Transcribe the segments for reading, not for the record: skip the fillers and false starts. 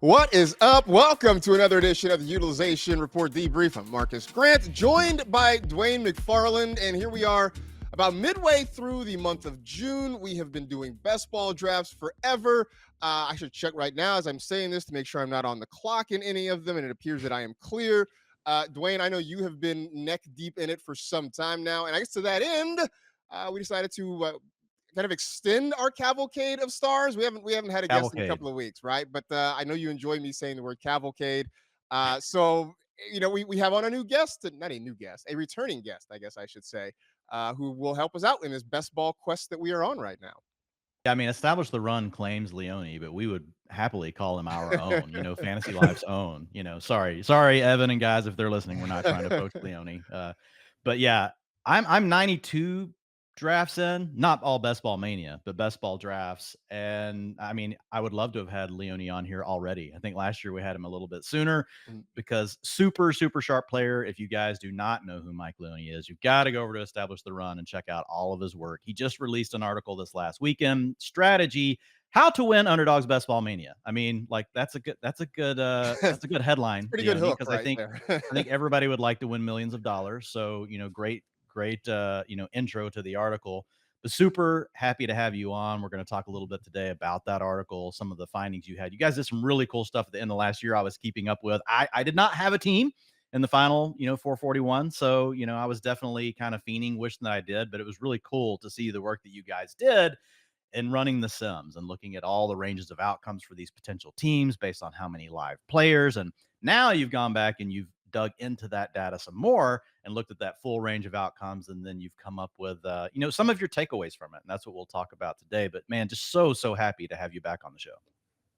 What is up? Welcome to another edition of the Utilization Report Debrief. I'm Marcus Grant, joined by Dwain McFarland, and here we are about midway through the month of June. We have been doing best ball drafts forever. I should check right now as I'm saying this to make sure I'm not on the clock in any of them, and it appears that I am clear. Dwain, I know you have been neck deep in it for some time now, and I guess to that end, we decided to kind of extend our cavalcade of stars. We haven't had a guest in a Cavalcade. couple of weeks, right? But I know you enjoy me saying the word cavalcade. So we have on a new guest, not a new guest, a returning guest, I guess I should say, who will help us out in this best ball quest that we are on right now. Yeah, I mean, Establish the Run claims Leone, but we would happily call him our own, Fantasy Life's own. Sorry, Evan and guys, if they're listening, we're not trying to poach Leone. But yeah, I'm 92 drafts in, not all Best Ball Mania, but Best Ball drafts. And I mean, I would love to have had Leone on here already. I think last year we had him a little bit sooner because super, super sharp player. If you guys do not know who Mike Leone is, you've got to go over to Establish the Run and check out all of his work. He just released an article this last weekend, Strategy, How to Win Underdog's Best Ball Mania. I mean, like that's a good headline, Pretty good Leone, hook because I right think there. I think everybody would like to win millions of dollars. So, great intro to the article. But super happy to have you on. We're going to talk a little bit today about that article, some of the findings you had. You guys did some really cool stuff at the end of last year I was keeping up with. I did not have a team in the final, 441. So, I was definitely kind of fiending, wishing that I did, but it was really cool to see the work that you guys did in running the sims and looking at all the ranges of outcomes for these potential teams based on how many live players. And now you've gone back and you've dug into that data some more and looked at that full range of outcomes. And then you've come up with, some of your takeaways from it. And that's what we'll talk about today. But man, just so happy to have you back on the show.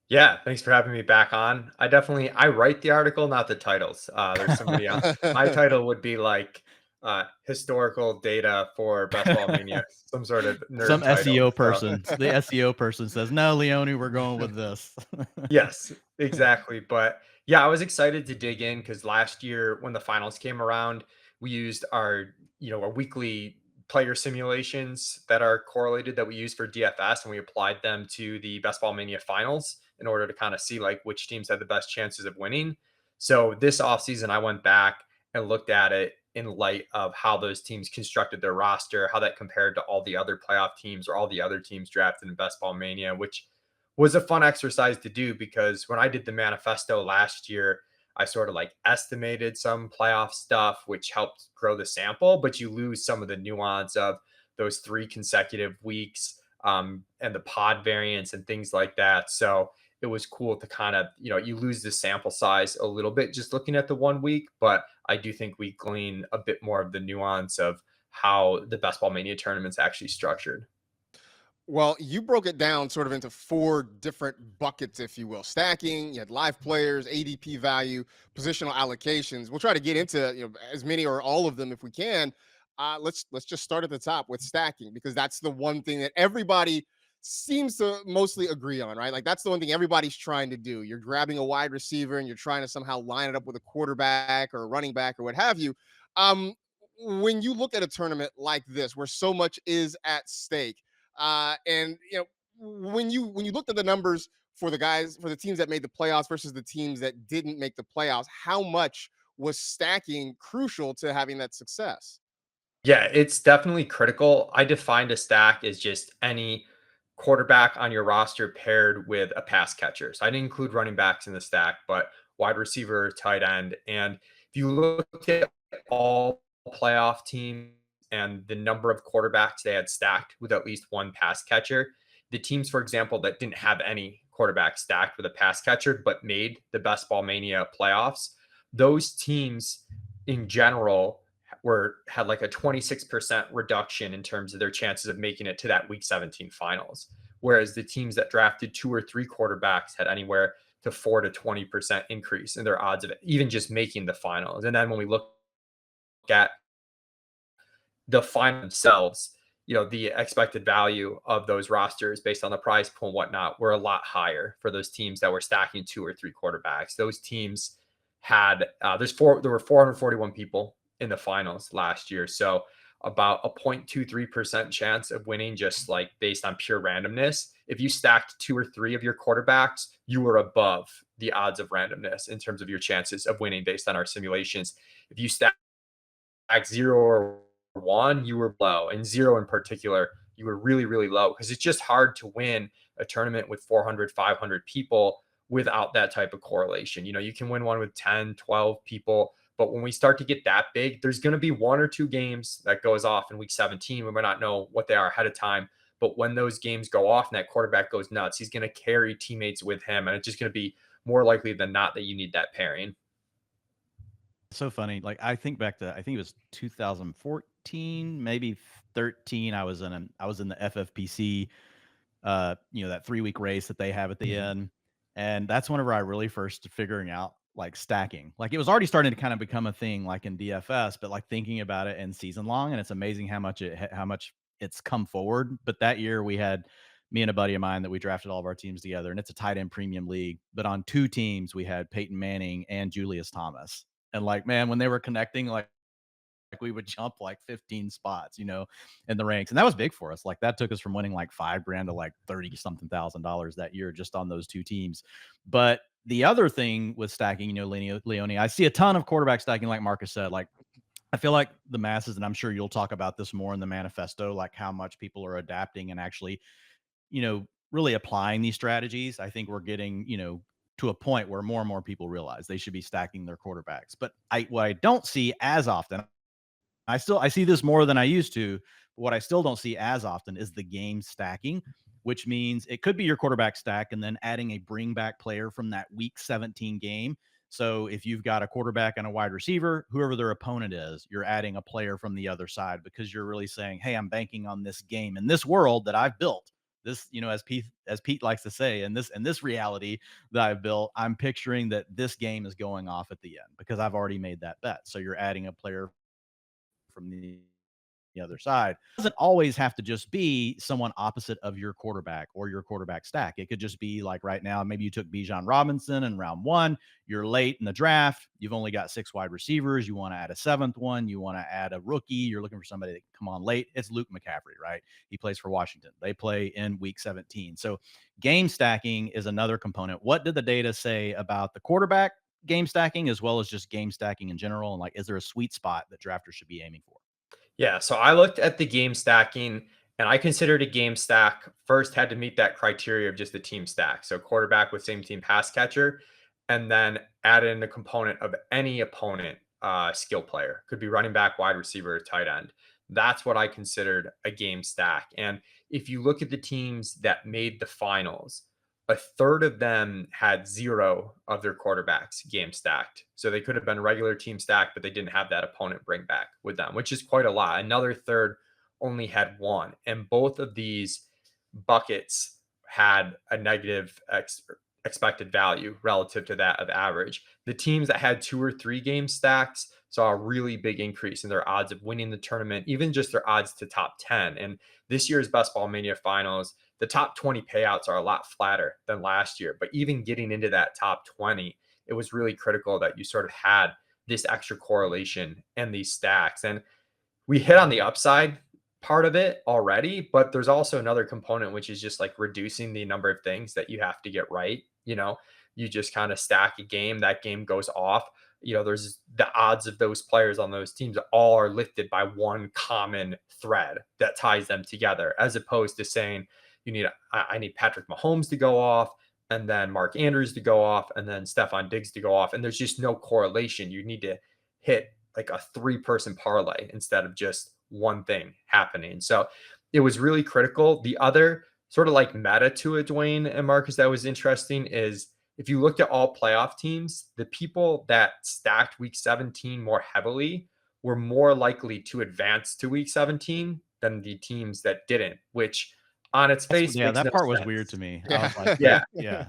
Yeah, thanks for having me back on. I write the article, not the titles. There's somebody else. My title would be like historical data for Best Ball Mania, some sort of Some nerd title. SEO So person, the SEO person says, no, Leone, we're going with this. yes, exactly. But yeah, I was excited to dig in because last year when the finals came around, we used our weekly player simulations that are correlated that we use for DFS, and we applied them to the Best Ball Mania finals in order to kind of see like which teams had the best chances of winning. So this offseason, I went back and looked at it in light of how those teams constructed their roster, how that compared to all the other playoff teams or all the other teams drafted in Best Ball Mania, which was a fun exercise to do because when I did the manifesto last year, I sort of like estimated some playoff stuff, which helped grow the sample, but you lose some of the nuance of those 3 consecutive weeks and the pod variance and things like that. So it was cool to kind of, you lose the sample size a little bit just looking at the 1 week, but I do think we glean a bit more of the nuance of how the Best Ball Mania tournament's actually structured. Well, you broke it down sort of into four different buckets, if you will. Stacking, you had live players, ADP value, positional allocations. We'll try to get into as many or all of them if we can. Let's just start at the top with stacking because that's the one thing that everybody seems to mostly agree on, right? Like that's the one thing everybody's trying to do. You're grabbing a wide receiver and you're trying to somehow line it up with a quarterback or a running back or what have you. Um, when you look at a tournament like this, where so much is at stake and when you looked at the numbers for the teams that made the playoffs versus the teams that didn't make the playoffs, how much was stacking crucial to having that success? Yeah, it's definitely critical. I defined a stack as just any quarterback on your roster paired with a pass catcher. So I didn't include running backs in the stack, but wide receiver, tight end. And if you look at all playoff teams and the number of quarterbacks they had stacked with at least one pass catcher, the teams, for example, that didn't have any quarterback stacked with a pass catcher but made the Best Ball Mania playoffs, those teams in general had like a 26% reduction in terms of their chances of making it to that week 17 finals. Whereas the teams that drafted 2 or 3 quarterbacks had anywhere to 4 to 20% increase in their odds of even just making the finals. And then when we look at the final themselves, the expected value of those rosters based on the prize pool and whatnot were a lot higher for those teams that were stacking 2 or 3 quarterbacks. Those teams had there were 441 people in the finals last year. So about a 0.23% chance of winning just like based on pure randomness if you stacked 2 or 3 of your quarterbacks, you were above the odds of randomness in terms of your chances of winning based on our simulations. If you stack 0 or 1, you were low, and 0 in particular, you were really, really low, because it's just hard to win a tournament with 400, 500 people without that type of correlation. You can win one with 10, 12 people, but when we start to get that big, there's going to be 1 or 2 games that goes off in week 17. We might not know what they are ahead of time, but when those games go off and that quarterback goes nuts, he's going to carry teammates with him, and it's just going to be more likely than not that you need that pairing. So funny. Like I think back to, I think it was 2014, maybe 13. I was in the FFPC, that 3-week race that they have at the end. And that's whenever I really first figuring out like stacking. Like it was already starting to kind of become a thing like in DFS, but like thinking about it in season long, and it's amazing how much it's come forward. But that year we had me and a buddy of mine that we drafted all of our teams together, and it's a tight end premium league. But on 2 teams we had Peyton Manning and Julius Thomas. And like, man, when they were connecting, like we would jump like 15 spots, in the ranks. And that was big for us. Like that took us from winning like $5,000 to like 30 something $1,000 that year just on those 2 teams. But the other thing with stacking, Leone, I see a ton of quarterback stacking, like Marcus said. Like I feel like the masses, and I'm sure you'll talk about this more in the manifesto, like how much people are adapting and actually, really applying these strategies. I think we're getting, to a point where more and more people realize they should be stacking their quarterbacks. But what I don't see as often, I see this more than I used to, but what I still don't see as often is the game stacking, which means it could be your quarterback stack and then adding a bring back player from that week 17 game. So if you've got a quarterback and a wide receiver, whoever their opponent is, you're adding a player from the other side, because you're really saying, hey, I'm banking on this game in this world that I've built. This, as Pete likes to say, in this reality that I've built, I'm picturing that this game is going off at the end because I've already made that bet. So you're adding a player from the other side. It doesn't always have to just be someone opposite of your quarterback or your quarterback stack. It could just be like right now, maybe you took Bijan Robinson in round 1. You're late in the draft. You've only got 6 wide receivers. You want to add a 7th one. You want to add a rookie. You're looking for somebody that can come on late. It's Luke McCaffrey, right? He plays for Washington. They play in week 17. So game stacking is another component. What did the data say about the quarterback game stacking as well as just game stacking in general? And like, is there a sweet spot that drafters should be aiming for? Yeah, so I looked at the game stacking, and I considered a game stack first had to meet that criteria of just the team stack. So quarterback with same team pass catcher, and then add in a component of any opponent skill player. Could be running back, wide receiver, tight end. That's what I considered a game stack. And if you look at the teams that made the finals, a third of them had 0 of their quarterbacks game stacked. So they could have been regular team stacked, but they didn't have that opponent bring back with them, which is quite a lot. Another third only had 1. And both of these buckets had a negative expected value relative to that of average. The teams that had 2 or 3 game stacks saw a really big increase in their odds of winning the tournament, even just their odds to top 10. And this year's Best Ball Mania finals, the top 20 payouts are a lot flatter than last year. But even getting into that top 20, it was really critical that you sort of had this extra correlation and these stacks. And we hit on the upside part of it already, but there's also another component, which is just like reducing the number of things that you have to get right. You just kind of stack a game, that game goes off. There's the odds of those players on those teams all are lifted by one common thread that ties them together, as opposed to saying I need Patrick Mahomes to go off, and then Mark Andrews to go off, and then Stephon Diggs to go off. And there's just no correlation. You need to hit like a 3-person parlay instead of just one thing happening. So it was really critical. The other sort of like meta to it, Dwain and Marcus, that was interesting is if you looked at all playoff teams, the people that stacked week 17 more heavily were more likely to advance to week 17 than the teams that didn't, which on its face makes that no part was sense. weird to me. I Yeah. was like, Yeah. yeah.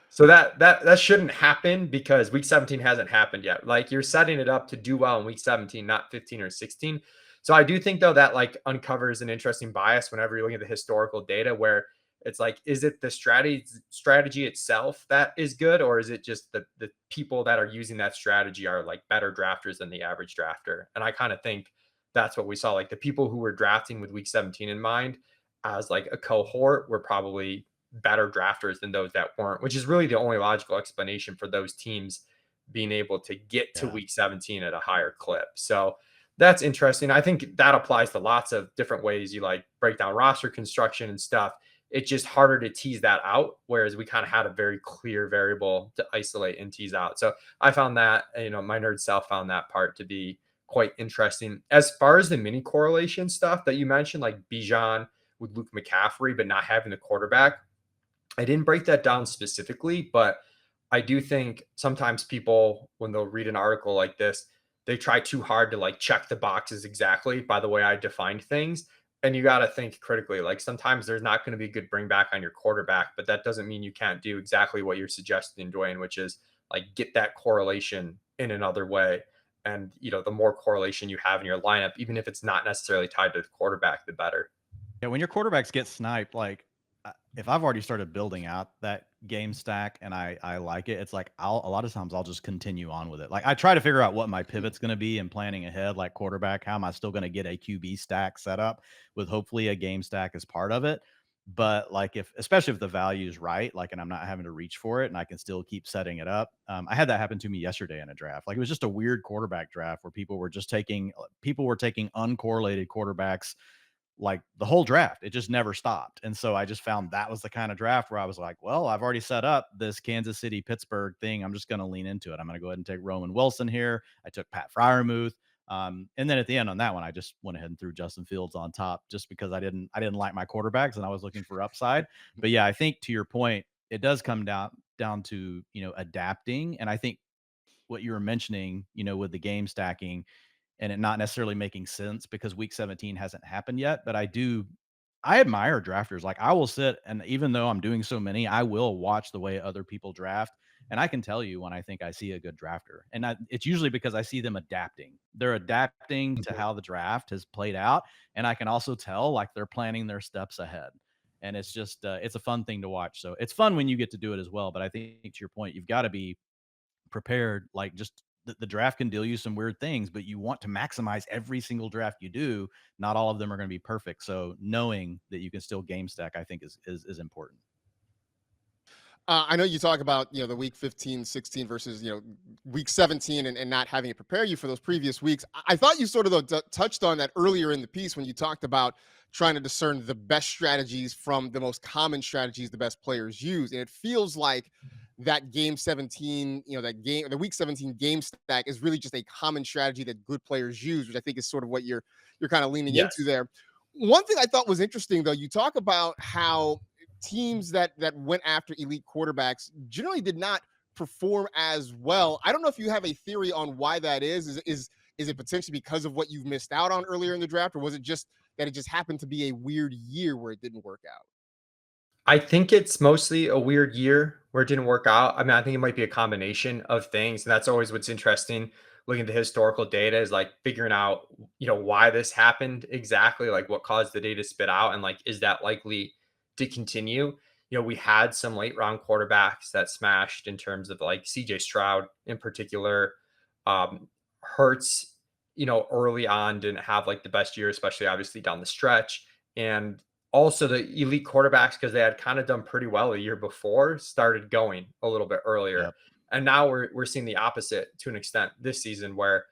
So that shouldn't happen because week 17 hasn't happened yet. Like you're setting it up to do well in week 17, not 15 or 16. So I do think though that like uncovers an interesting bias whenever you're looking at the historical data where it's like, is it the strategy itself that is good, or is it just the people that are using that strategy are like better drafters than the average drafter? And I kind of think that's what we saw. Like the people who were drafting with week 17 in mind as like a cohort were probably better drafters than those that weren't, which is really the only logical explanation for those teams being able to get to Yeah. week 17 at a higher clip. So that's interesting. I think that applies to lots of different ways you like break down roster construction and stuff. It's just harder to tease that out, whereas we kind of had a very clear variable to isolate and tease out. So I found that, my nerd self found that part to be quite interesting. As far as the mini correlation stuff that you mentioned, like Bijan with Luke McCaffrey, but not having the quarterback, I didn't break that down specifically, but I do think sometimes people, when they'll read an article like this, they try too hard to like check the boxes exactly by the way I defined things. And you got to think critically. Like sometimes there's not going to be a good bring back on your quarterback, but that doesn't mean you can't do exactly what you're suggesting, Dwayne, which is like get that correlation in another way. And, the more correlation you have in your lineup, even if it's not necessarily tied to the quarterback, the better. Yeah, when your quarterbacks get sniped, like if I've already started building out that game stack and I like it, it's like a lot of times I'll just continue on with it. Like I try to figure out what my pivot's going to be and planning ahead, like quarterback, how am I still going to get a QB stack set up with hopefully a game stack as part of it. But like especially if the value is right, like, and I'm not having to reach for it and I can still keep setting it up. I had that happen to me yesterday in a draft. Like it was just a weird quarterback draft where people were taking uncorrelated quarterbacks like the whole draft. It just never stopped. And so I just found that was the kind of draft where I was like, well, I've already set up this Kansas City Pittsburgh thing. I'm just going to lean into it. I'm going to go ahead and take Roman Wilson here. I took Pat Fryermuth. And then at the end on that one, I just went ahead and threw Justin Fields on top just because I didn't like my quarterbacks and I was looking for upside. But yeah, I think to your point, it does come down to, adapting. And I think what you were mentioning, with the game stacking, and it not necessarily making sense because week 17 hasn't happened yet. But I admire drafters. Like I will sit and even though I'm doing so many, I will watch the way other people draft. And I can tell you when I think I see a good drafter. And it's usually because I see them adapting. They're adapting to Mhm. how the draft has played out. And I can also tell like they're planning their steps ahead. And it's just, it's a fun thing to watch. So it's fun when you get to do it as well. But I think to your point, you've got to be prepared. Like just the draft can deal you some weird things, but you want to maximize every single draft you do. Not all of them are going to be perfect. So knowing that you can still game stack, I think is important. I know you talk about the week 15, 16 versus week 17 and not having to prepare you for those previous weeks. I thought you sort of touched on that earlier in the piece when you talked about trying to discern the best strategies from the most common strategies the best players use, and it feels like that game 17, the week 17 game stack is really just a common strategy that good players use, which I think is sort of what you're kind of leaning into Yes. there. One thing I thought was interesting, though, you talk about how teams that went after elite quarterbacks generally did not perform as well. I don't know if you have a theory on why that is. Is it potentially because of what you've missed out on earlier in the draft, or was it just that it just happened to be a weird year where it didn't work out? I think it's mostly a weird year where it didn't work out. I mean, I think it might be a combination of things. And that's always what's interesting looking at the historical data is like figuring out, why this happened exactly, like what caused the data to spit out and like, is that likely to continue? We had some late round quarterbacks that smashed in terms of like CJ Stroud in particular. Hurts, early on didn't have like the best year, especially obviously down the stretch. And also the elite quarterbacks, because they had kind of done pretty well a year before, started going a little bit earlier. Yep. And now we're seeing the opposite to an extent this season where,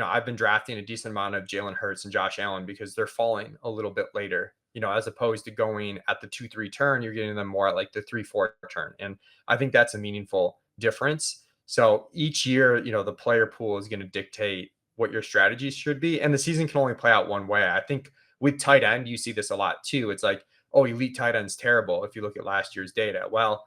I've been drafting a decent amount of Jalen Hurts and Josh Allen because they're falling a little bit later, as opposed to going at the 2-3 turn, you're getting them more at like the 3-4 turn. And I think that's a meaningful difference. So each year, the player pool is going to dictate what your strategies should be. And the season can only play out one way. I think with tight end, you see this a lot too. It's like, oh, elite tight end's terrible if you look at last year's data. Well,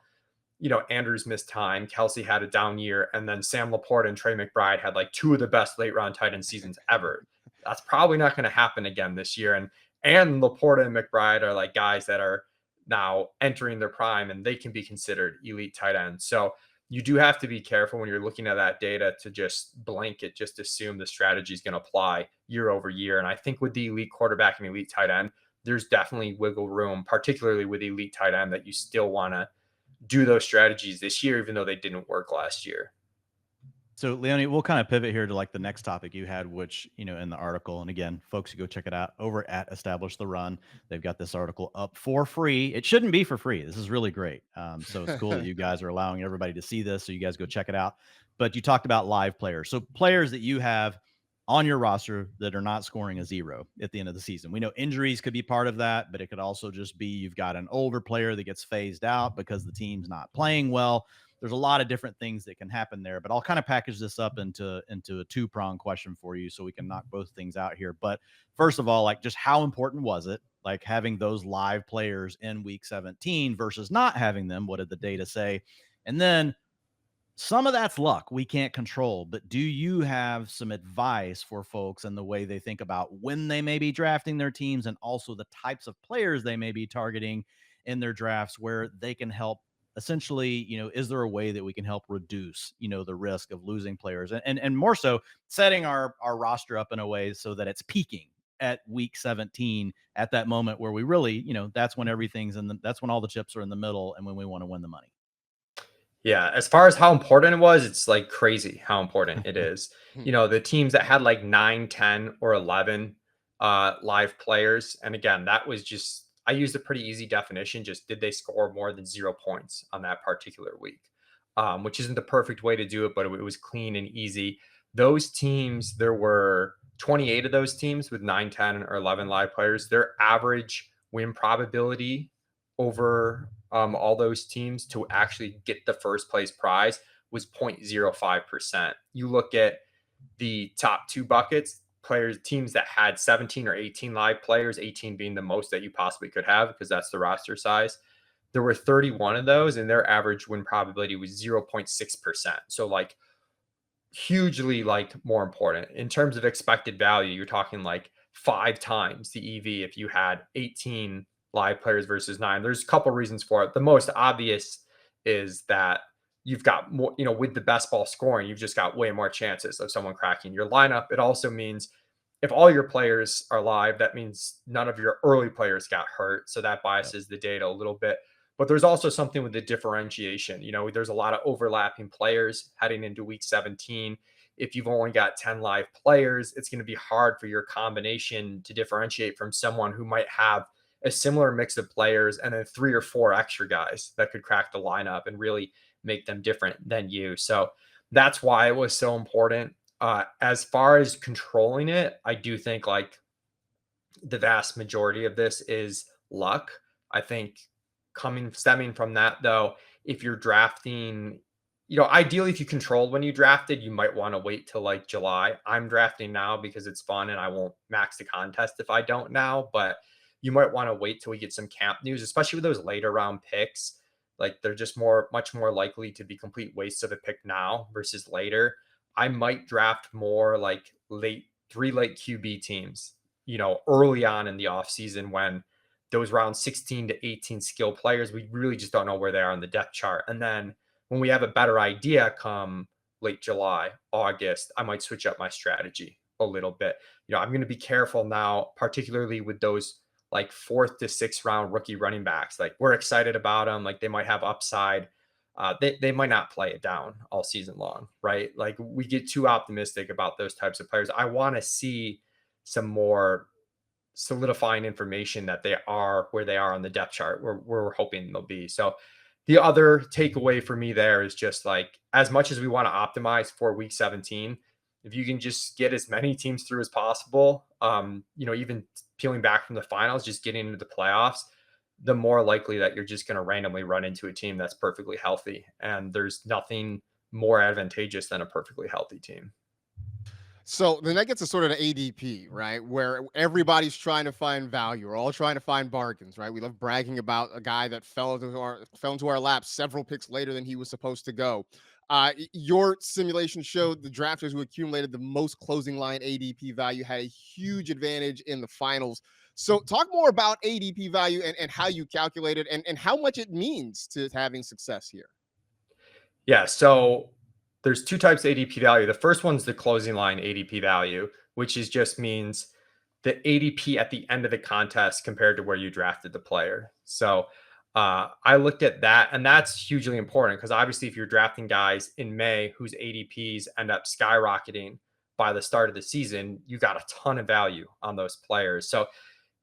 Andrews missed time. Kelsey had a down year. And then Sam Laporta and Trey McBride had like two of the best late round tight end seasons ever. That's probably not going to happen again this year. And Laporta and McBride are like guys that are now entering their prime and they can be considered elite tight ends. So you do have to be careful when you're looking at that data to just blanket, just assume the strategy is going to apply year over year. And I think with the elite quarterback and elite tight end, there's definitely wiggle room, particularly with elite tight end, that you still want to do those strategies this year, even though they didn't work last year. So, Leonie, we'll kind of pivot here to like the next topic you had, which, in the article. And again, folks, you go check it out over at Establish the Run. They've got this article up for free. It shouldn't be for free. This is really great. So it's cool that you guys are allowing everybody to see this. So you guys go check it out. But you talked about live players. So players that you have on your roster that are not scoring a 0 at the end of the season. We know injuries could be part of that, but it could also just be you've got an older player that gets phased out because the team's not playing well. There's a lot of different things that can happen there, but I'll kind of package this up into a two-pronged question for you so we can knock both things out here. But first of all, like, just how important was it, like, having those live players in week 17 versus not having them? What did the data say? And then some of that's luck we can't control, but do you have some advice for folks and the way they think about when they may be drafting their teams and also the types of players they may be targeting in their drafts where they can help? Essentially, is there a way that we can help reduce, the risk of losing players and more so setting our roster up in a way so that it's peaking at week 17 at that moment where we really, that's when everything's that's when all the chips are in the middle and when we want to win the money. Yeah, as far as how important it was, it's like crazy how important it is. The teams that had like 9, 10, or 11 live players. And again, that was just, I used a pretty easy definition. Just did they score more than 0 points on that particular week? Which isn't the perfect way to do it, but it was clean and easy. Those teams, there were 28 of those teams with 9, 10, or 11 live players. Their average win probability over all those teams to actually get the first place prize was 0.05%. You look at the top 2 buckets, teams that had 17 or 18 live players, 18 being the most that you possibly could have because that's the roster size. There were 31 of those, and their average win probability was 0.6%. So like hugely like more important in terms of expected value. You're talking like 5 times the EV if you had 18 live players versus 9. There's a couple reasons for it. The most obvious is that you've got more, with the best ball scoring, you've just got way more chances of someone cracking your lineup. It also means if all your players are live, that means none of your early players got hurt. So that biases the data a little bit. But there's also something with the differentiation. There's a lot of overlapping players heading into week 17. If you've only got 10 live players, it's going to be hard for your combination to differentiate from someone who might have a similar mix of players and then 3 or 4 extra guys that could crack the lineup and really make them different than you. So that's why it was so important. As far as controlling it, I do think like the vast majority of this is luck. I think stemming from that though, if you're drafting, ideally if you controlled when you drafted, you might want to wait till like July. I'm drafting now because it's fun and I won't max the contest if I don't now, but you might want to wait till we get some camp news, especially with those later round picks. Like they're just much more likely to be complete wastes of a pick now versus later. I might draft more like late QB teams, early on in the offseason when those round 16 to 18 skill players, we really just don't know where they are on the depth chart. And then when we have a better idea come late July, August, I might switch up my strategy a little bit. I'm going to be careful now, particularly with those like 4th to 6th round rookie running backs. Like we're excited about them. Like they might have upside. They might not play it down all season long, right? Like we get too optimistic about those types of players. I want to see some more solidifying information that they are where they are on the depth chart where we're hoping they'll be. So the other takeaway for me there is just like, as much as we want to optimize for week 17, if you can just get as many teams through as possible, even peeling back from the finals, just getting into the playoffs, the more likely that you're just going to randomly run into a team that's perfectly healthy. And there's nothing more advantageous than a perfectly healthy team. So then that gets a sort of an ADP, right? Where everybody's trying to find value. We're all trying to find bargains, right? We love bragging about a guy that fell into our lap several picks later than he was supposed to go. Your simulation showed the drafters who accumulated the most closing line ADP value had a huge advantage in the finals. So talk more about ADP value and how you calculate it and how much it means to having success here. Yeah. So there's 2 types of ADP value. The first one's the closing line ADP value, which just means the ADP at the end of the contest compared to where you drafted the player. So I looked at that, and that's hugely important because obviously, if you're drafting guys in May whose ADPs end up skyrocketing by the start of the season, you got a ton of value on those players. So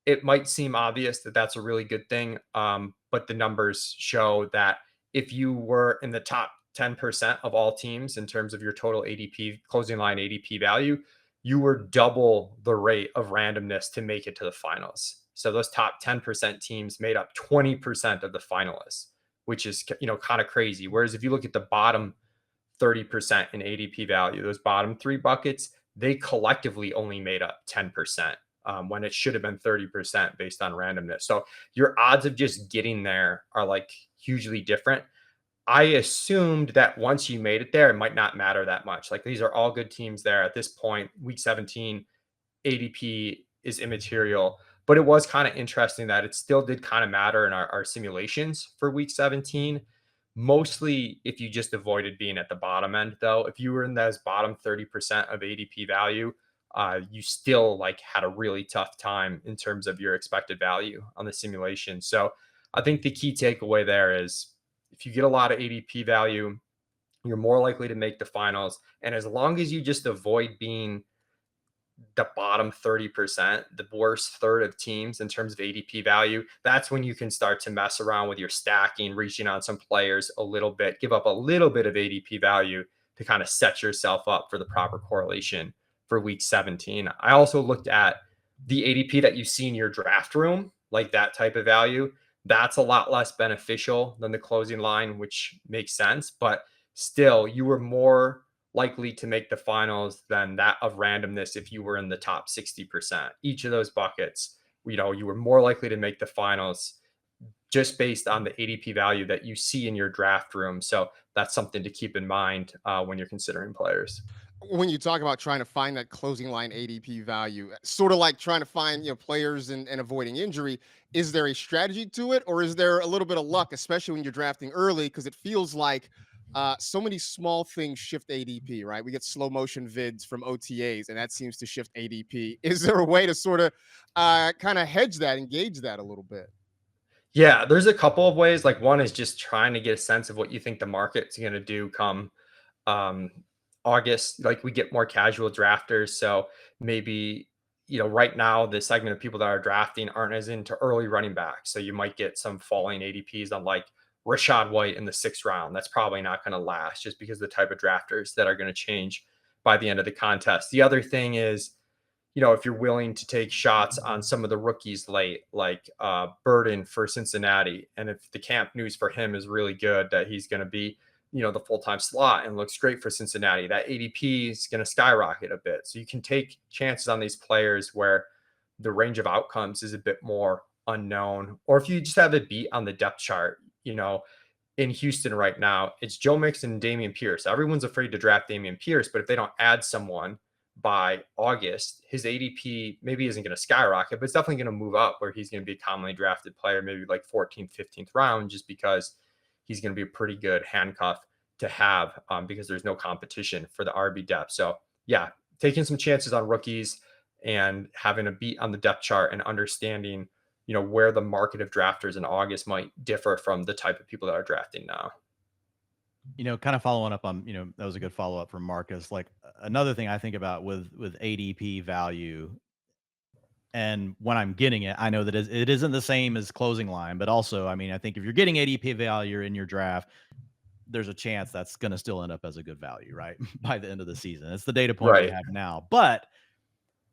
it might seem obvious that that's a really good thing, but the numbers show that if you were in the top 10% of all teams in terms of your total ADP, closing line ADP value, you were double the rate of randomness to make it to the finals. So those top 10% teams made up 20% of the finalists, which is, kind of crazy. Whereas if you look at the bottom 30% in ADP value, those bottom three buckets, they collectively only made up 10%, when it should have been 30% based on randomness. So your odds of just getting there are like hugely different. I assumed that once you made it there, it might not matter that much. Like these are all good teams there at this point. Week 17, ADP is immaterial, but it was kind of interesting that it still did kind of matter in our simulations for week 17. Mostly if you just avoided being at the bottom end, though. If you were in those bottom 30% of ADP value, you still like had a really tough time in terms of your expected value on the simulation. So I think the key takeaway there is if you get a lot of ADP value, you're more likely to make the finals. And as long as you just avoid being the bottom 30%, the worst third of teams in terms of ADP value, that's when you can start to mess around with your stacking, reaching on some players a little bit, give up a little bit of ADP value to kind of set yourself up for the proper correlation for week 17. I also looked at the ADP that you see in your draft room, like that type of value. That's a lot less beneficial than the closing line, which makes sense. But still, you were more likely to make the finals than that of randomness if you were in the top 60%. Each of those buckets, you were more likely to make the finals just based on the ADP value that you see in your draft room. So that's something to keep in mind when you're considering players. When you talk about trying to find that closing line ADP value, sort of like trying to find players and avoiding injury, is there a strategy to it, or is there a little bit of luck, especially when you're drafting early? Because it feels like so many small things shift ADP, right? We get slow motion vids from OTAs, and that seems to shift ADP. Is there a way to sort of kind of hedge that, engage that a little bit? Yeah, there's a couple of ways. Like one is just trying to get a sense of what you think the market's going to do come um, August. Like we get more casual drafters, so maybe right now the segment of people that are drafting aren't as into early running backs. So you might get some falling ADPs on like Rashad White in the 6th round. That's probably not going to last just because of the type of drafters that are going to change by the end of the contest. The other thing is if you're willing to take shots on some of the rookies late, like Burden for Cincinnati, and if the camp news for him is really good, that he's going to be, the full-time slot and looks great for Cincinnati, that ADP is going to skyrocket a bit. So you can take chances on these players where the range of outcomes is a bit more unknown. Or if you just have a beat on the depth chart, in Houston right now, it's Joe Mixon and Dameon Pierce. Everyone's afraid to draft Dameon Pierce, but if they don't add someone by August, his ADP maybe isn't going to skyrocket, but it's definitely going to move up where he's going to be a commonly drafted player, maybe like 14th, 15th round, just because he's going to be a pretty good handcuff to have because there's no competition for the RB depth. So yeah, taking some chances on rookies and having a beat on the depth chart and understanding, where the market of drafters in August might differ from the type of people that are drafting now. Kind of following up on, that was a good follow up from Marcus. Like another thing I think about with ADP value, and when I'm getting it, I know that it isn't the same as closing line, but also, I mean, I think if you're getting ADP value in your draft, there's a chance that's going to still end up as a good value, right? By the end of the season. It's the data point we Right. have now. But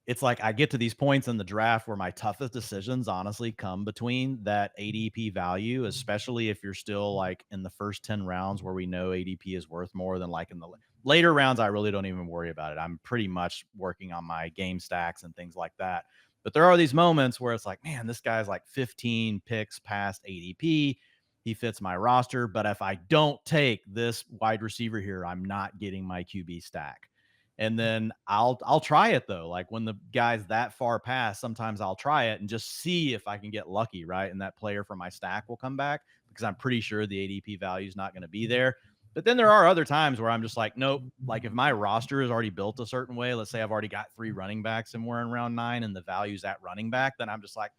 it's like I get to these points in the draft where my toughest decisions honestly come between that ADP value, especially if you're still like in the first 10 rounds where we know ADP is worth more than like in the later rounds. I really don't even worry about it. I'm pretty much working on my game stacks and things like that. But there are these moments where it's like, man, this guy's like 15 picks past ADP. He fits my roster. But if I don't take this wide receiver here, I'm not getting my QB stack. And then I'll try it though. Like when the guy's that far past, sometimes I'll try it and just see if I can get lucky, right? And that player from my stack will come back because I'm pretty sure the ADP value is not going to be there. But then there are other times where I'm just like, nope. Like if my roster is already built a certain way, let's say I've already got 3 running backs and we're in round 9 and the value's at running back, then I'm just like,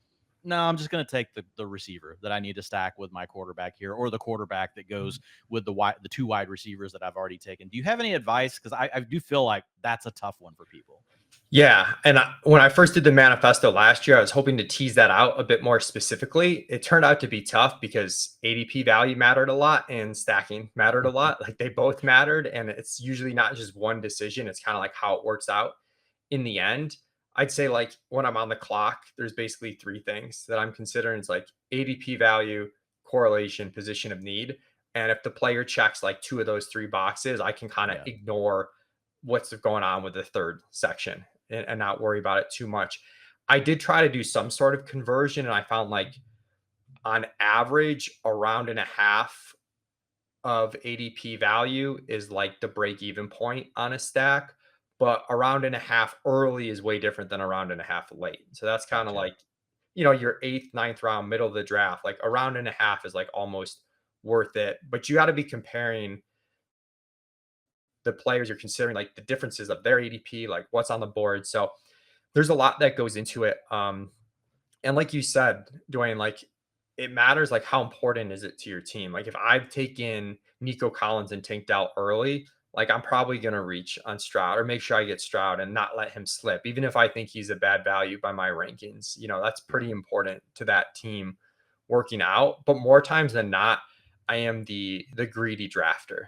no, I'm just going to take the receiver that I need to stack with my quarterback here, or the quarterback that goes with the 2 wide receivers that I've already taken. Do you have any advice? Because I do feel like that's a tough one for people. Yeah. And when I first did the manifesto last year, I was hoping to tease that out a bit more specifically. It turned out to be tough because ADP value mattered a lot and stacking mattered a lot. Like they both mattered. And it's usually not just one decision, it's kind of like how it works out in the end. I'd say, like, when I'm on the clock, there's basically 3 things that I'm considering. It's like ADP value, correlation, position of need. And if the player checks like 2 of those 3 boxes, I can kind of Yeah. ignore what's going on with the third section and not worry about it too much. I did try to do some sort of conversion, and I found like on average, a round and a half of ADP value is like the break even point on a stack, but a round and a half early is way different than a round and a half late. So that's kind of Gotcha. like, your 8th, 9th round, middle of the draft. Like a round and a half is like almost worth it, but you got to be comparing the players you're considering, like the differences of their ADP, like what's on the board. So there's a lot that goes into it. And like you said, Dwayne, like it matters, like how important is it to your team? Like if I've taken Nico Collins and tanked out early, like I'm probably going to reach on Stroud or make sure I get Stroud and not let him slip, even if I think he's a bad value by my rankings. That's pretty important to that team working out. But more times than not, I am the greedy drafter.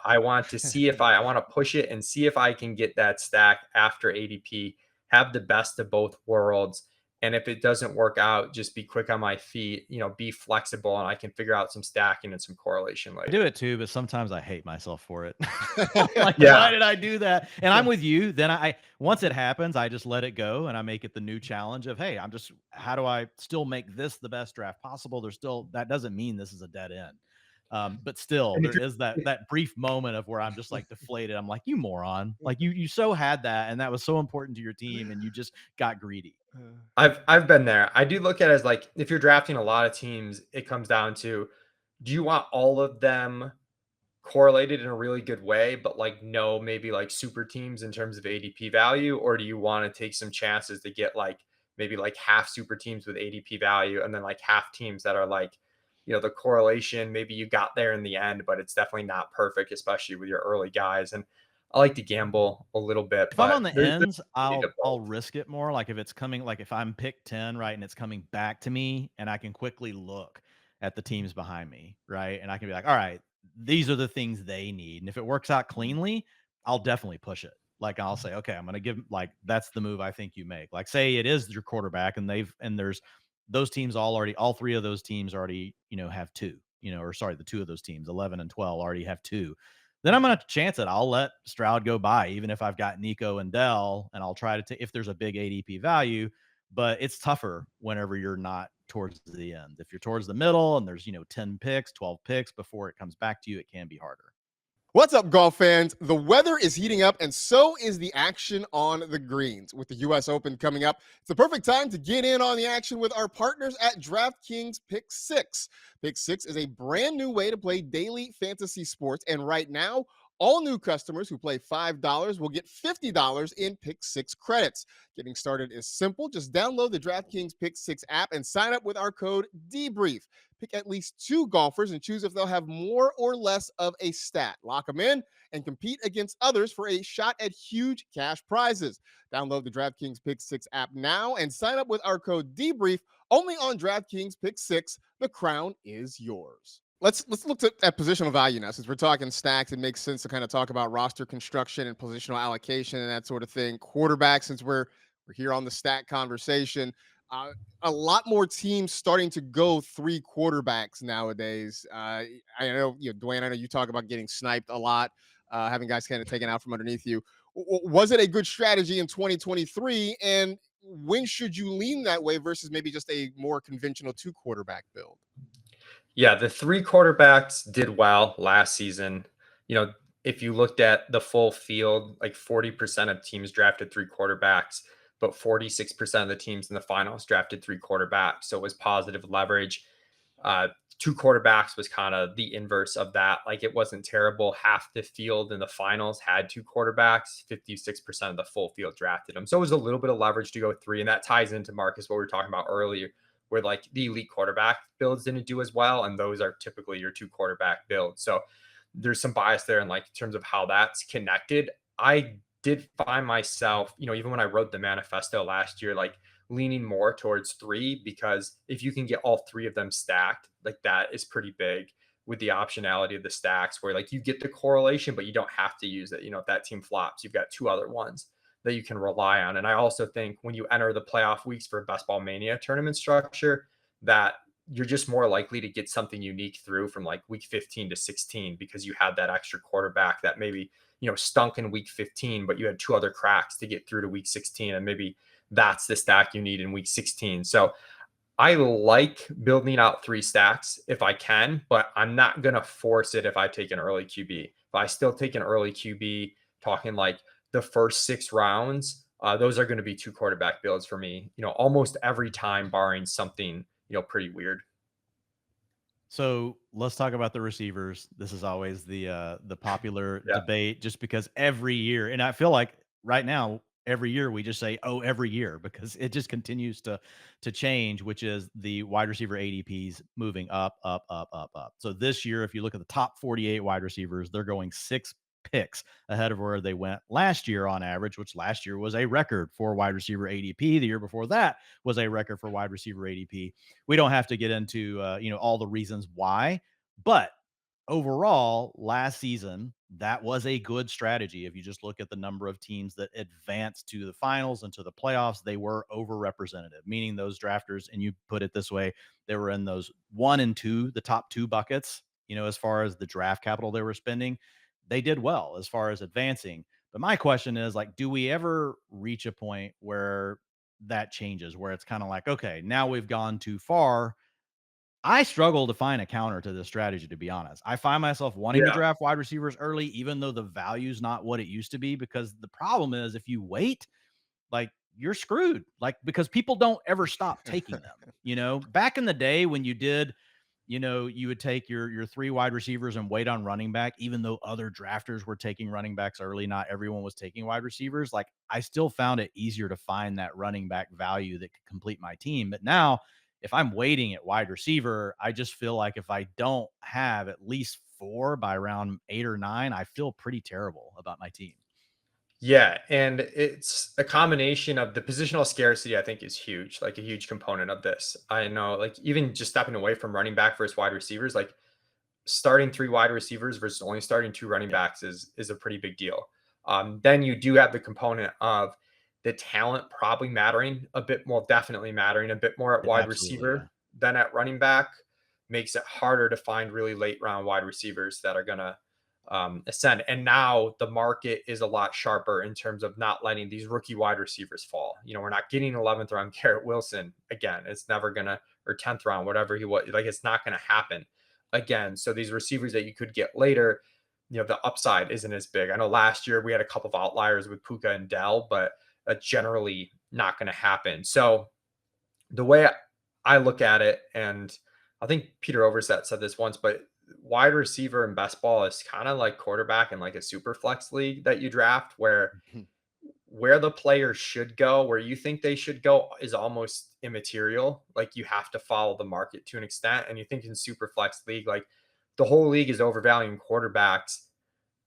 I want to see if I want to push it and see if I can get that stack after ADP, have the best of both worlds. And if it doesn't work out, just be quick on my feet, be flexible, and I can figure out some stacking and some correlation I later. do it too, but sometimes I hate myself for it. Like, Yeah. why did I do that? And I'm with you. Then once it happens, I just let it go and I make it the new challenge of, hey, how do I still make this the best draft possible? That doesn't mean this is a dead end. But still, And there if is that brief moment of where I'm just like deflated. I'm like, you moron. Like you so had that, and that was so important to your team, and you just got greedy. I've been there. I do look at it as like if you're drafting a lot of teams, it comes down to, do you want all of them correlated in a really good way, but like no, maybe like super teams in terms of ADP value, or do you want to take some chances to get like maybe like half super teams with ADP value and then like half teams that are like, the correlation, maybe you got there in the end, but it's definitely not perfect, especially with your early guys. And I like to gamble a little bit, If I'm but on the there's ends, need to I'll both. risk it more. Like if it's coming, like if I'm pick 10, right, and it's coming back to me, and I can quickly look at the teams behind me, right, and I can be like, all right, these are the things they need, and if it works out cleanly, I'll definitely push it. Like I'll say, okay, I'm gonna give like that's the move I think you make. Like say it is your quarterback, and there's those teams all 3 of those teams already have 2, or sorry, the 2 of those teams, 11 and 12, already have 2. Then I'm going to chance it. I'll let Stroud go by, even if I've got Nico and Dell, and I'll try to take if there's a big ADP value. But it's tougher whenever you're not towards the end. If you're towards the middle and there's 10 picks, 12 picks before it comes back to you, it can be harder. What's up, golf fans? The weather is heating up, and so is the action on the greens. With the U.S. Open coming up, it's the perfect time to get in on the action with our partners at DraftKings Pick 6. Pick 6 is a brand new way to play daily fantasy sports, and right now, all new customers who play $5 will get $50 in Pick 6 credits. Getting started is simple. Just download the DraftKings Pick 6 app and sign up with our code DEBRIEF. Pick at least 2 golfers and choose if they'll have more or less of a stat. Lock them in and compete against others for a shot at huge cash prizes. Download the DraftKings Pick 6 app now and sign up with our code DEBRIEF only on DraftKings Pick 6. The crown is yours. Let's look at positional value now. Since we're talking stacks, it makes sense to kind of talk about roster construction and positional allocation and that sort of thing. Quarterback, since we're here on the stack conversation, a lot more teams starting to go 3 quarterbacks nowadays. I know, Dwayne, I know you talk about getting sniped a lot, having guys kind of taken out from underneath you. Was it a good strategy in 2023? And when should you lean that way versus maybe just a more conventional 2 quarterback build? Yeah, the 3 quarterbacks did well last season. If you looked at the full field, like 40% of teams drafted 3 quarterbacks, but 46% of the teams in the finals drafted 3 quarterbacks. So it was positive leverage. 2 quarterbacks was kind of the inverse of that. Like it wasn't terrible. Half the field in the finals had 2 quarterbacks. 56% of the full field drafted them. So it was a little bit of leverage to go 3. And that ties into, Marcus, what we were talking about earlier where like the elite quarterback builds didn't do as well. And those are typically your 2 quarterback builds. So there's some bias there in like in terms of how that's connected. I did find myself, even when I wrote the manifesto last year, like leaning more towards 3, because if you can get all 3 of them stacked, like that is pretty big with the optionality of the stacks where like you get the correlation, but you don't have to use it. If that team flops, you've got 2 other ones that you can rely on. And I also think when you enter the playoff weeks for Best Ball Mania tournament structure, that you're just more likely to get something unique through from like week 15 to 16 because you had that extra quarterback that maybe, stunk in week 15, but you had 2 other cracks to get through to week 16. And maybe that's the stack you need in week 16. So I like building out 3 stacks if I can, but I'm not going to force it if I take an early QB. If I still take an early QB, talking like the first 6 rounds, those are going to be 2 quarterback builds for me, almost every time, barring something, pretty weird. So let's talk about the receivers. This is always the popular Yeah. debate, just because every year, and I feel like right now, every year we just say, "Oh, every year," because it just continues to change. Which is the wide receiver ADPs moving up, up, up, up, up. So this year, if you look at the top 48 wide receivers, they're going 6 picks ahead of where they went last year on average, which last year was a record for wide receiver ADP. The year before that was a record for wide receiver ADP. We don't have to get into all the reasons why, but overall last season that was a good strategy. If you just look at the number of teams that advanced to the finals and to the playoffs, they were overrepresented, meaning those drafters, and you put it this way, they were in those 1 and 2, the top 2 buckets, as far as the draft capital they were spending. They did well as far as advancing. But my question is, like, do we ever reach a point where that changes, where it's kind of like, okay, now we've gone too far? I struggle to find a counter to this strategy, to be honest. I find myself wanting to Yeah. draft wide receivers early, even though the value's not what it used to be, because the problem is if you wait, like, you're screwed. Like, because people don't ever stop taking them. Back in the day when you did, you would take your 3 wide receivers and wait on running back, even though other drafters were taking running backs early. Not everyone was taking wide receivers. Like, I still found it easier to find that running back value that could complete my team. But now, if I'm waiting at wide receiver, I just feel like if I don't have at least 4 by round 8 or 9, I feel pretty terrible about my team. Yeah, and it's a combination of the positional scarcity, I think, is huge, like a huge component of this. I know, like, even just stepping away from running back versus wide receivers, like starting 3 wide receivers versus only starting 2 running Yeah, backs is a pretty big deal. Then you do have the component of the talent probably mattering a bit more, definitely mattering a bit more at wide absolutely. Yeah. receiver than at running back. Makes it harder to find really late round wide receivers that are going to ascend. And now the market is a lot sharper in terms of not letting these rookie wide receivers fall. We're not getting 11th round Garrett Wilson again. It's never going to, or 10th round, whatever he was. Like, it's not going to happen again. So these receivers that you could get later, the upside isn't as big. I know last year we had a couple of outliers with Puka and Dell, but that's generally not going to happen. So the way I look at it, and I think Peter Overset said this once, but wide receiver in best ball is kind of like quarterback in like a super flex league that you draft, where the players should go, where you think they should go, is almost immaterial. Like, you have to follow the market to an extent. And you think in super flex league, like the whole league is overvaluing quarterbacks.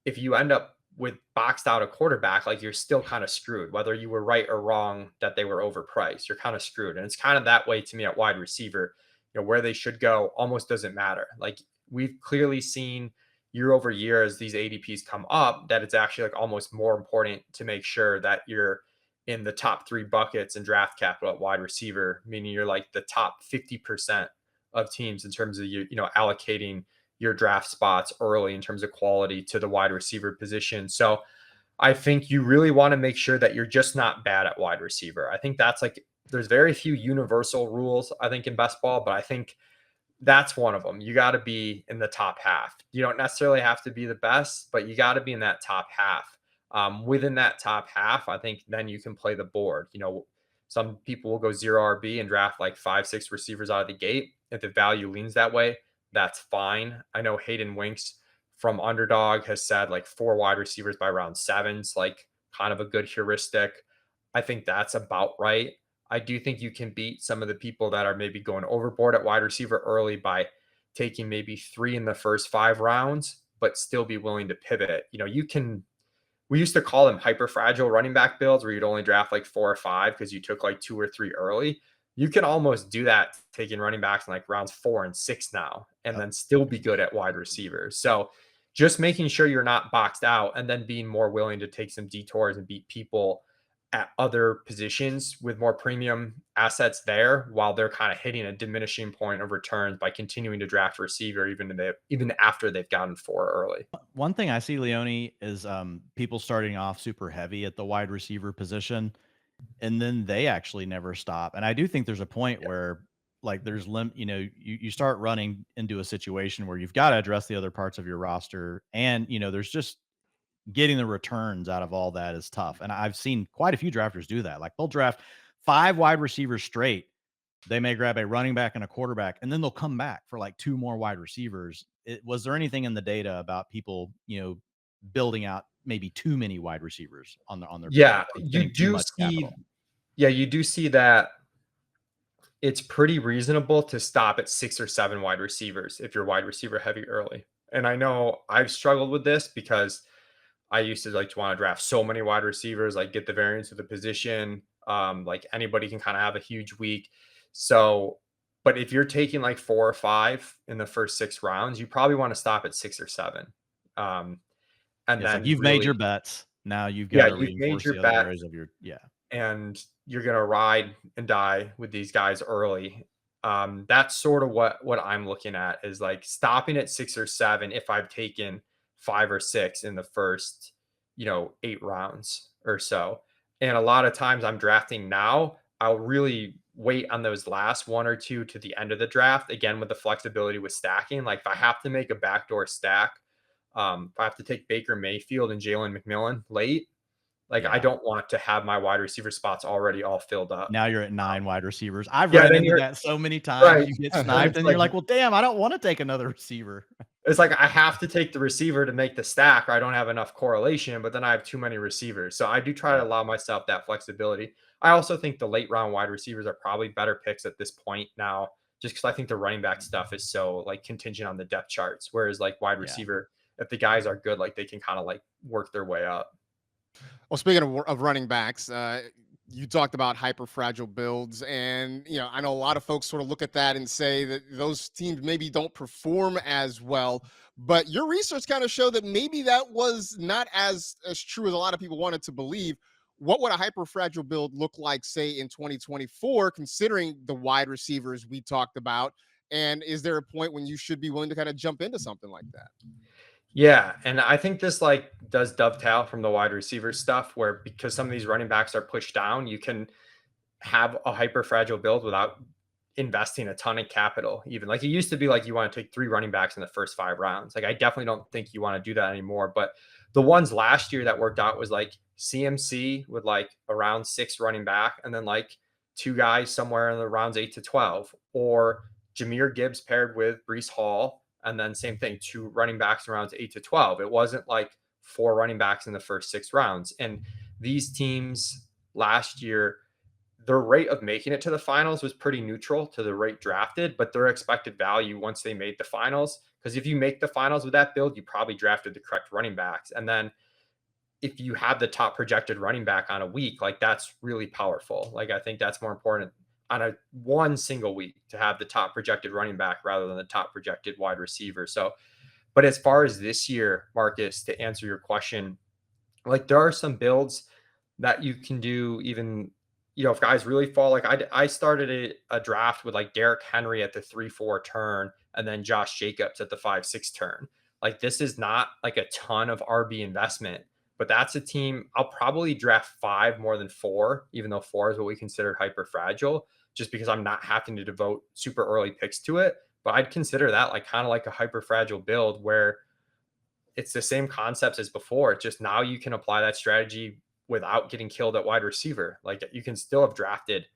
If you end up with boxed out a quarterback, like, you're still kind of screwed, whether you were right or wrong that they were overpriced. You're kind of screwed. And it's kind of that way to me at wide receiver. Where they should go almost doesn't matter. Like, we've clearly seen year over year as these ADPs come up that it's actually like almost more important to make sure that you're in the top 3 buckets in draft capital at wide receiver, meaning you're like the top 50% of teams in terms of allocating your draft spots early in terms of quality to the wide receiver position. So I think you really want to make sure that you're just not bad at wide receiver. I think that's like, there's very few universal rules, I think, in best ball, but I think that's one of them. You got to be in the top half. You don't necessarily have to be the best, but you got to be in that top half. Within that top half, I think then you can play the board. Some people will go 0 RB and draft like 5, 6 receivers out of the gate. If the value leans that way, that's fine. I know Hayden Winks from Underdog has said like 4 wide receivers by round 7's like kind of a good heuristic. I think that's about right. I do think you can beat some of the people that are maybe going overboard at wide receiver early by taking maybe 3 in the first 5 rounds, but still be willing to pivot. We used to call them hyper fragile running back builds where you'd only draft like 4 or 5 because you took like 2 or 3 early. You can almost do that taking running backs in like rounds 4 and 6 now, and then still be good at wide receivers. So just making sure you're not boxed out and then being more willing to take some detours and beat people at other positions with more premium assets there while they're kind of hitting a diminishing point of returns by continuing to draft a receiver even after they've gotten 4 early. One thing I see, Leone, is people starting off super heavy at the wide receiver position, and then they actually never stop. And I do think there's a point where, like, you start running into a situation where you've got to address the other parts of your roster, and there's just getting the returns out of all that is tough. And I've seen quite a few drafters do that. Like, they'll draft 5 wide receivers straight. They may grab a running back and a quarterback, and then they'll come back for like 2 more wide receivers. Was there anything in the data about people, building out maybe too many wide receivers on their build, Yeah, or spending too much capital? you do see that it's pretty reasonable to stop at 6 or 7 wide receivers if you're wide receiver heavy early. And I know I've struggled with this because I used to like to want to draft so many wide receivers, like get the variance of the position. Like anybody can kind of have a huge week. So, but if you're taking like 4 or 5 in the first 6 rounds, you probably want to stop at 6 or 7. And Yeah, it's like then you've made your really, bets. Now you've got yeah, to you've made reinforce your the other bet areas of your and you're gonna ride and die with these guys early. That's sort of what I'm looking at is like stopping at 6 or 7 if I've taken 5 or 6 in the first, 8 rounds or so. And a lot of times I'm drafting now, I'll really wait on those last 1 or 2 to the end of the draft. Again, with the flexibility with stacking. Like if I have to make a backdoor stack, if I have to take Baker Mayfield and Jalen McMillan late, like, I yeah. don't want to have my wide receiver spots already all filled up. Now you're at 9 wide receivers. I've Yeah, ran then into you're that so many times. right. You get Then sniped, and you're like, "Well, damn, I don't want to take another receiver." it's like I have to take the receiver to make the stack, or I don't have enough correlation, but then I have too many receivers. So I do try to Yep. allow myself that flexibility. I also think the late round wide receivers are probably better picks at this point now, just because I think the running back stuff is so like contingent on the depth charts. Whereas like wide Yeah. receiver, if the guys are good, like they can kind of like work their way up. Well, speaking of running backs, you talked about hyper fragile builds, and I know a lot of folks sort of look at that and say that those teams maybe don't perform as well. But your research kind of showed that maybe that was not as true as a lot of people wanted to believe. What would a hyper fragile build look like, say, in 2024, considering the wide receivers we talked about? And is there a point when you should be willing to kind of jump into something like that? Yeah, and I think this like does dovetail from the wide receiver stuff where because some of these running backs are pushed down, you can have a hyper fragile build without investing a ton of capital. Even like it used to be like you want to take 3 running backs in the first 5 rounds. Like I definitely don't think you want to do that anymore, but the ones last year that worked out was like CMC with like around 6 running back and then like 2 guys somewhere in the rounds 8 to 12 or Jameer Gibbs paired with Brees Hall and then same thing 2 running backs in rounds 8 to 12. It wasn't like 4 running backs in the first 6 rounds. And these teams last year their rate of making it to the finals was pretty neutral to the rate drafted, but their expected value once they made the finals, because if you make the finals with that build, you probably drafted the correct running backs. And then if you have the top projected running back on a week, like that's really powerful. Like I think that's more important on a one single week to have the top projected running back rather than the top projected wide receiver. So, but as far as this year, Marcus, to answer your question, like there are some builds that you can do even if guys really fall like I started a draft with like Derrick Henry at the 3-4 turn and then Josh Jacobs at the 5-6 turn. Like this is not like a ton of RB investment, but that's a team I'll probably draft 5 more than 4, even though 4 is what we consider hyper fragile, just because I'm not having to devote super early picks to it. But I'd consider that like kind of like a hyper fragile build where it's the same concepts as before. It's just now you can apply that strategy without getting killed at wide receiver. Like you can still have drafted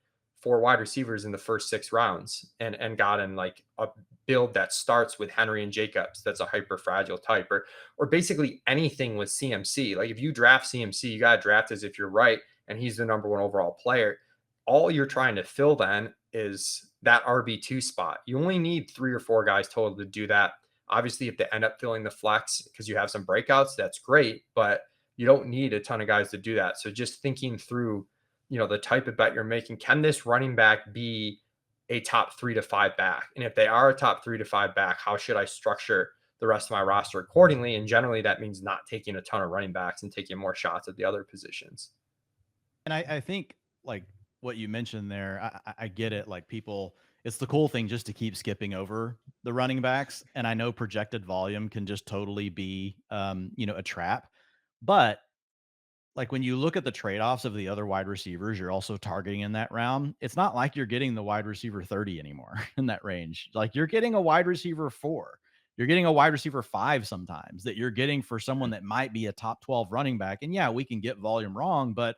4 wide receivers in the first 6 rounds and gotten like a build that starts with Henry and Jacobs. That's a hyper fragile type or basically anything with CMC. Like if you draft CMC, you got to draft as if you're right. And he's the number 1 overall player. all you're trying to fill then is that RB2 spot. You only need 3 or 4 guys total to do that. Obviously, if they end up filling the flex because you have some breakouts, that's great, but you don't need a ton of guys to do that. So just thinking through, the type of bet you're making, can this running back be a top 3 to 5 back? And if they are a top 3 to 5 back, how should I structure the rest of my roster accordingly? And generally that means not taking a ton of running backs and taking more shots at the other positions. And I think like what you mentioned there, I get it. Like people, it's the cool thing just to keep skipping over the running backs. And I know projected volume can just totally be, a trap. But like when you look at the trade-offs of the other wide receivers you're also targeting in that round, it's not like you're getting the wide receiver 30 anymore in that range. Like you're getting a wide receiver 4. You're getting a wide receiver 5 sometimes that you're getting for someone that might be a top 12 running back. And yeah, we can get volume wrong, but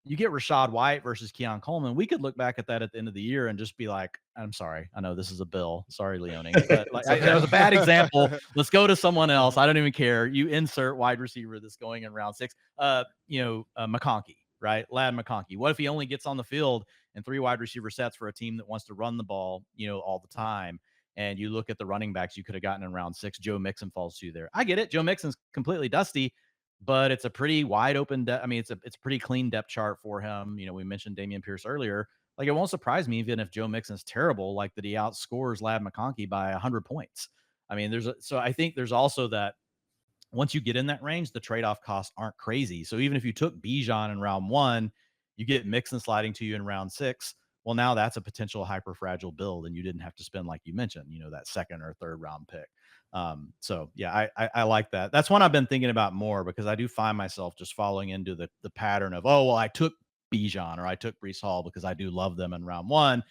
you get Rashad White versus Keon Coleman. We could look back at that at the end of the year and just be like, I'm sorry. I know this is a bill. Sorry, Leone. But like that was a bad example. Let's go to someone else. I don't even care. You insert wide receiver that's going in round 6. McConkey, right? Lad McConkey. What if he only gets on the field in 3 wide receiver sets for a team that wants to run the ball, all the time? And you look at the running backs you could have gotten in round 6. Joe Mixon falls to you there. I get it. Joe Mixon's completely dusty, but it's a pretty wide open. It's a pretty clean depth chart for him. We mentioned Damian Pierce earlier. Like it won't surprise me even if Joe Mixon's terrible, like that he outscores Lad McConkey by 100 points. I mean, so I think there's also that once you get in that range, the trade-off costs aren't crazy. So even if you took Bijan in round 1, you get Mixon sliding to you in round 6. Well, now that's a potential hyper fragile build, and you didn't have to spend, like you mentioned, that second or third round pick. So yeah, I like that. That's one I've been thinking about more because I do find myself just falling into the pattern of, oh, well, I took Bijan or I took Breece Hall because I do love them in round 1.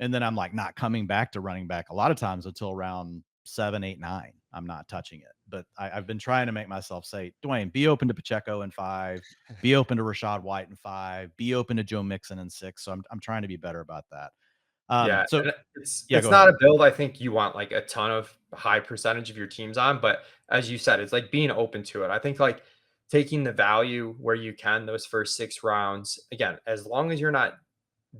And then I'm like not coming back to running back a lot of times until round 7, 8, 9. I'm not touching it. But I've been trying to make myself say, Dwain, be open to Pacheco in 5, be open to Rashad White in 5, be open to Joe Mixon in 6. So I'm trying to be better about that. Yeah, So and yeah, it's go not ahead. a build I think you want like a ton of high percentage of your teams on, but as you said, it's like being open to it. I think like taking the value where you can those first 6 rounds. Again, as long as you're not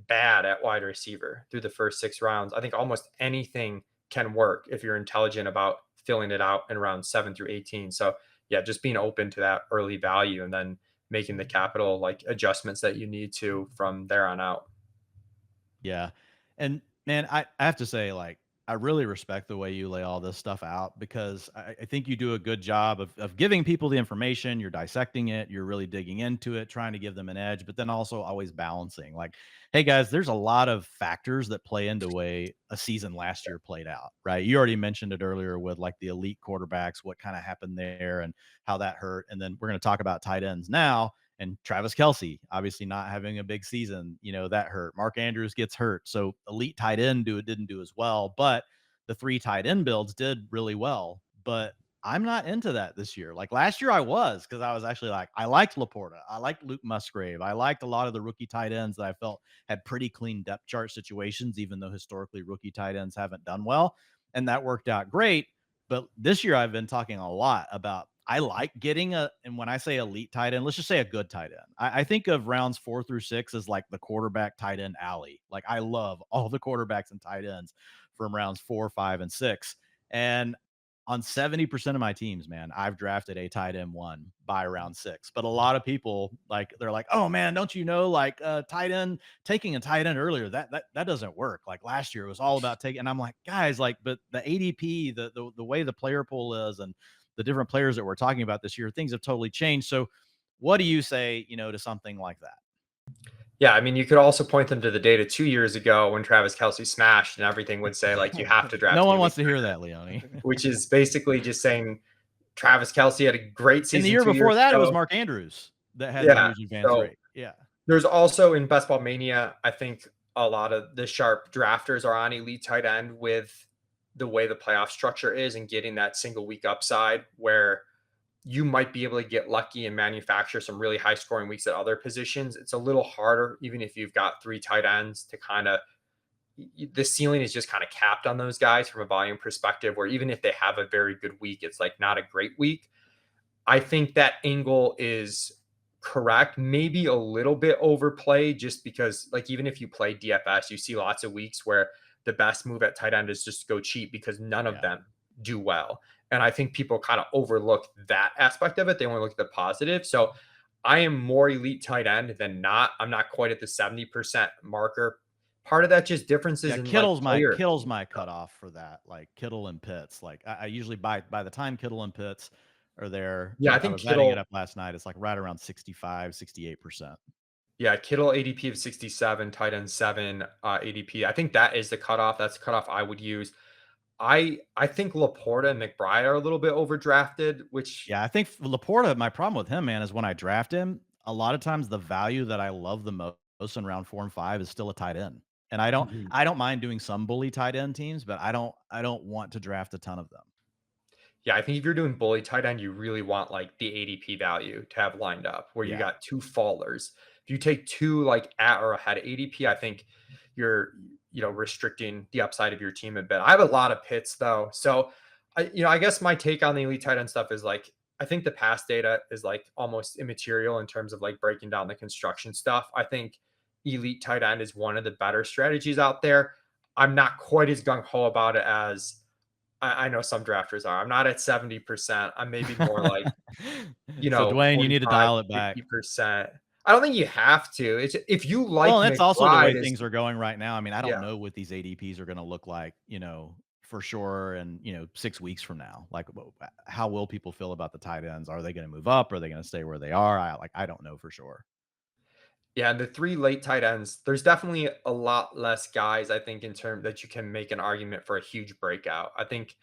bad at wide receiver through the first 6 rounds, I think almost anything can work if you're intelligent about filling it out in rounds 7 through 18. So yeah, just being open to that early value and then making the capital like adjustments that you need to from there on out. Yeah. And man, I have to say, like, I really respect the way you lay all this stuff out because I think you do a good job of giving people the information. You're dissecting it, you're really digging into it, trying to give them an edge, but then also always balancing. Like, hey guys, there's a lot of factors that play into way a season last year played out, right? You already mentioned it earlier with like the elite quarterbacks, what kind of happened there and how that hurt. And then we're going to talk about tight ends now. And Travis Kelce, obviously not having a big season, that hurt. Mark Andrews gets hurt. So elite tight end didn't do as well, but the 3 tight end builds did really well. But I'm not into that this year. Like last year I was, because I was actually like, I liked Laporta. I liked Luke Musgrave. I liked a lot of the rookie tight ends that I felt had pretty clean depth chart situations, even though historically rookie tight ends haven't done well. And that worked out great. But this year I've been talking a lot about I like getting and when I say elite tight end, let's just say a good tight end. I think of rounds 4 through 6 as like the quarterback tight end alley. Like I love all the quarterbacks and tight ends from rounds 4, 5, and 6. And on 70% of my teams, man, I've drafted a tight end 1 by round 6. But a lot of people they're like, oh man, don't you know, like tight end, taking a tight end earlier, that doesn't work. Like last year it was all about taking, and I'm like, guys, like, but the ADP, the way the player pool is and the different players that we're talking about this year, things have totally changed. So what do you say, to something like that? Yeah, I mean, you could also point them to the data 2 years ago when Travis Kelce smashed, and everything would say like you have to No draft one an elite, wants to hear that, Leone. which is basically just saying Travis Kelce had a great In the season year 2 before years that, it was ago. Mark Andrews that had the Yeah, huge advance so rate. Yeah. there's also in Best Ball Mania, I think a lot of the sharp drafters are on elite tight end with the way the playoff structure is and getting that single week upside where you might be able to get lucky and manufacture some really high scoring weeks at other positions. It's a little harder, even if you've got 3 tight ends, to kind of the ceiling is just kind of capped on those guys from a volume perspective, where even if they have a very good week, it's like not a great week. I think that angle is correct, maybe a little bit overplayed, just because like even if you play DFS, you see lots of weeks where the best move at tight end is just to go cheap because none of Yeah. them do well. And I think people kind of overlook that aspect of it. They only look at the positive. So I am more elite tight end than not. I'm not quite at the 70% marker. Part of that just differences Yeah, in like player. Kittle's my cutoff for that. Like Kittle and Pitts. Like I usually by the time Kittle and Pitts are there, Yeah, I like I think was adding it Kittle. up last night, it's like right around 65, 68%. Yeah, Kittle ADP of 67, tight end 7, ADP. I think that is the cutoff. That's the cutoff I would use. I think Laporta and McBride are a little bit overdrafted, which Yeah, I think Laporta, my problem with him, man, is when I draft him, a lot of times the value that I love the most in round 4 and 5 is still a tight end. And Mhm. I don't mind doing some bully tight end teams, but I don't want to draft a ton of them. Yeah, I think if you're doing bully tight end, you really want like the ADP value to have lined up where you Yeah. got two fallers. If you take two like at or ahead of ADP, I think you're restricting the upside of your team a bit. I have a lot of pits though, so I guess my take on the elite tight end stuff is like I think the past data is like almost immaterial in terms of like breaking down the construction stuff. I think elite tight end is one of the better strategies out there. I'm not quite as gung ho about it as I know some drafters are. I'm not at 70%. I'm maybe more like, So Dwayne, you need to 45 dial to it back. 50%. I don't think you have to. It's if you like Well, and it's also the way McBride as things are going right now. I mean, I don't yeah. know what these ADPs are going to look like, for sure. And, 6 weeks from now, like how will people feel about the tight ends? Are they going to move up? Are they going to stay where they are? I don't know for sure. Yeah, and the three late tight ends, there's definitely a lot less guys, I think, in terms that you can make an argument for a huge breakout. I think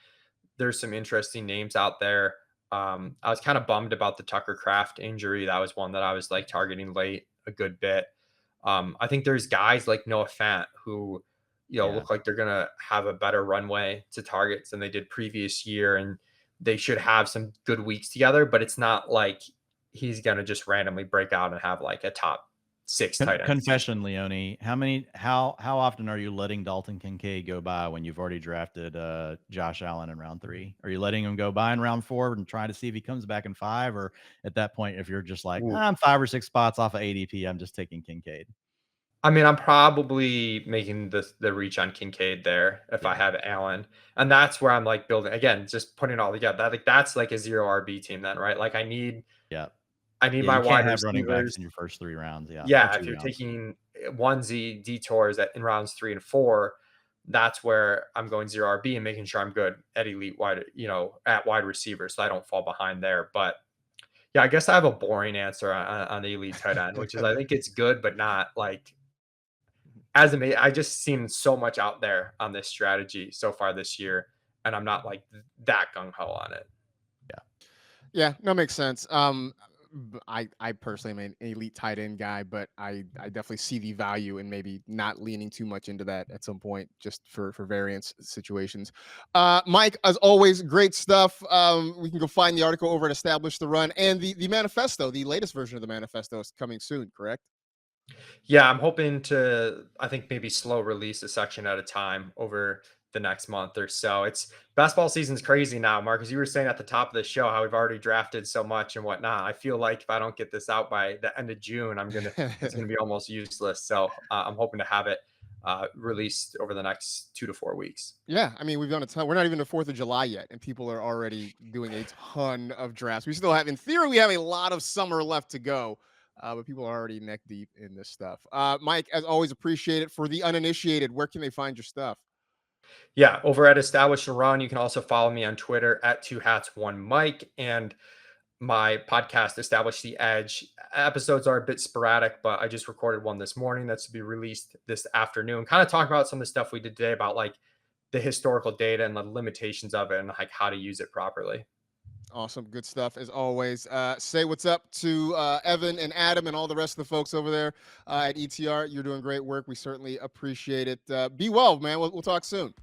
there's some interesting names out there. I was kind of bummed about the Tucker Craft injury. That was one that I was like targeting late a good bit. I think there's guys like Noah Fant who, Yeah. look like they're gonna have a better runway to targets than they did previous year, and they should have some good weeks together. But it's not like he's gonna just randomly break out and have like a top six tight end season. Confession, Leone, how often are you letting Dalton Kincaid go by when you've already drafted Josh Allen in round 3? Are you letting him go by in round 4 and trying to see if he comes back in 5? Or at that point, if you're just like, Ooh. I'm 5 or 6 spots off of ADP, I'm just taking Kincaid. I mean, I'm probably making the reach on Kincaid there if I Yeah. have Allen, and that's where I'm like building again, just putting it all together. That's like a zero RB team then, right? Like Yeah. I need Yeah, my you can't wide have running backs receivers. in your first 3 rounds, yeah, or Yeah, if 2 you're rounds. taking onesie detours in rounds 3 and 4, that's where I'm going zero RB and making sure I'm good at elite wide, at wide receiver, so I don't fall behind there. But yeah, I guess I have a boring answer on the elite tight end, which is I think it's good, but not like as amazing. I just seen so much out there on this strategy so far this year, and I'm not like that gung ho on it. Yeah, no, makes sense. I personally am an elite tight end guy, but I definitely see the value in maybe not leaning too much into that at some point, just for variance situations. Mike, as always, great stuff. We can go find the article over at Establish the Run, and the manifesto. The latest version of the manifesto is coming soon, correct? Yeah, I'm hoping to, I think maybe slow release a section at a time over the next month or so. It's basketball season's crazy now, Marcus. You were saying at the top of the show how we've already drafted so much and whatnot. I feel like if I don't get this out by the end of June, it's gonna be almost useless. So I'm hoping to have it released over the next 2 to 4 weeks. Yeah, I mean, we've done a ton. We're not even the 4th of July yet, and people are already doing a ton of drafts. We still have, in theory, we have a lot of summer left to go, but people are already neck deep in this stuff. Mike, as always, appreciate it. For the uninitiated, where can they find your stuff? Yeah, over at Establish the Run, you can also follow me on Twitter at Two Hats One Mike, and my podcast, Establish the Edge. Episodes are a bit sporadic, but I just recorded one this morning that's to be released this afternoon. Kind of talk about some of the stuff we did today about like the historical data and the limitations of it and like how to use it properly. Awesome. Good stuff as always. Say what's up to Evan and Adam and all the rest of the folks over there at ETR. You're doing great work. We certainly appreciate it. Be well, man. We'll talk soon.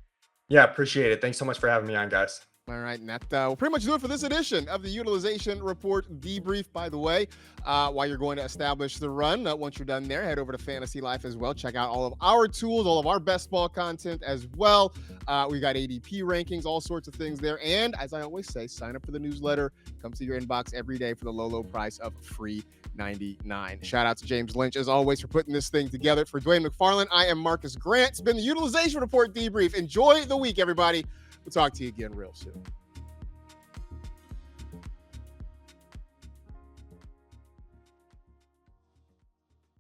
Yeah, appreciate it. Thanks so much for having me on, guys. All right, and that will pretty much do it for this edition of the Utilization Report Debrief. By the way, while you're going to establish the run, once you're done there, head over to Fantasy Life as well. Check out all of our tools, all of our best ball content as well. We got ADP rankings, all sorts of things there. And as I always say, sign up for the newsletter. Comes to your inbox every day for the low price of free $99. Shout out to James Lynch, as always, for putting this thing together. For Dwain McFarland, I am Marcas Grant. It's been the Utilization Report Debrief. Enjoy the week, everybody. We'll talk to you again real soon.